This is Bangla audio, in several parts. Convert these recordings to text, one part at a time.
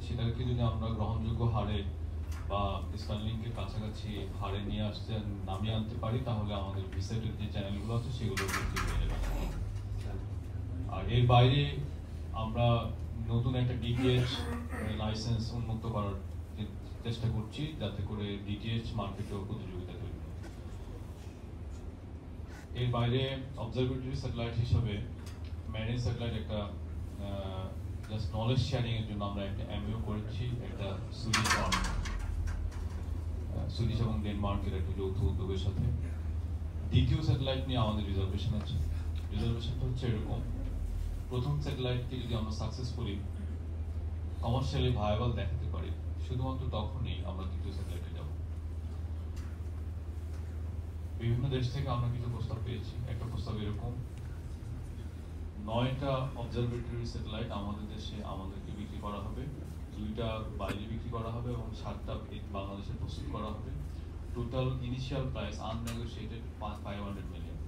সেটাকে যদি আমরা গ্রহণযোগ্য হারে বা স্টারলিংকের কাছাকাছি হারে নামিয়ে আনতে পারি, তাহলে আমাদের ভিসেটের যে চ্যানেলগুলো আছে সেগুলো বৃদ্ধি হয়ে যাবে। আর এর বাইরে আমরা নতুন একটা ডিটিএইচ লাইসেন্স উন্মুক্ত করার চেষ্টা করছি, যাতে করে ডিটিএইচ মার্কেটেও প্রতিযোগিতা তৈরি হয়। এর বাইরে অবজারভেটরি স্যাটেলাইট হিসাবে ম্যারিন স্যাটেলাইট একটা জাস্ট নলেজ শেয়ারিং এর জন্য আমরা একটা এমইও করেছি, একটা সুইডিশ এবং ডেনমার্কের একটা যৌথ উদ্যোগের সাথে। দ্বিতীয় স্যাটেলাইট নিয়ে আমাদের রিজার্ভেশন আছে। রিজার্ভেশনটা হচ্ছে এরকম: প্রথম স্যাটেলাইটকে যদি আমরা সাকসেসফুলি কমার্শিয়ালি ভায়াবল দেখাতে পারি, শুধুমাত্র তখনই আমরা দ্বিতীয় স্যাটেলাইটে যাব। বিভিন্ন দেশ থেকে আমরা কিছু প্রস্তাব পেয়েছি। একটা প্রস্তাব এরকম: 9টা অবজারভেটরি স্যাটেলাইট আমাদের দেশে আমাদেরকে বিক্রি করা হবে, 2টা বাইরে বিক্রি করা হবে এবং 7টা বাংলাদেশে প্রস্তুত করা হবে। টোটাল ইনিশিয়াল প্রাইস আননেগোশিয়েটেড 500 মিলিয়ন,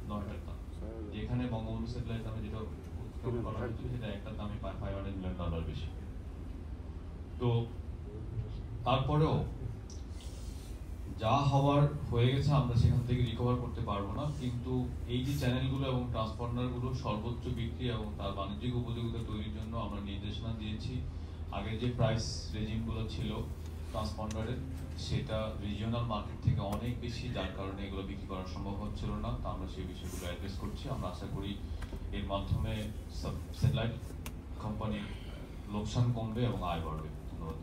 9টার দাম। যেখানে বঙ্গবন্ধু স্যাটেলাইট দামে যেটা উৎক্ষেপণ করা হয়েছিল, সেটা একটা দামে $500 মিলিয়ন বেশি। তো তারপরেও যা হওয়ার হয়ে গেছে, আমরা সেখান থেকে রিকভার করতে পারবো না, কিন্তু এই যে চ্যানেলগুলো এবং ট্রান্সপন্ডারগুলো সর্বোচ্চ বিক্রি এবং তার বাণিজ্যিক উপযোগিতা তৈরির জন্য আমরা নির্দেশনা দিয়েছি। আগের যে প্রাইস রেজিমগুলো ছিল ট্রান্সপন্ডারের, সেটা রিজিওনাল মার্কেট থেকে অনেক বেশি, যার কারণে এগুলো বিক্রি করা সম্ভব হচ্ছিল না। তা আমরা সেই বিষয়গুলো অ্যাড্রেস করছি। আমরা আশা করি এর মাধ্যমে স্যাটেলাইট কোম্পানির লোকসান কমবে এবং আয় বাড়বে। ধন্যবাদ।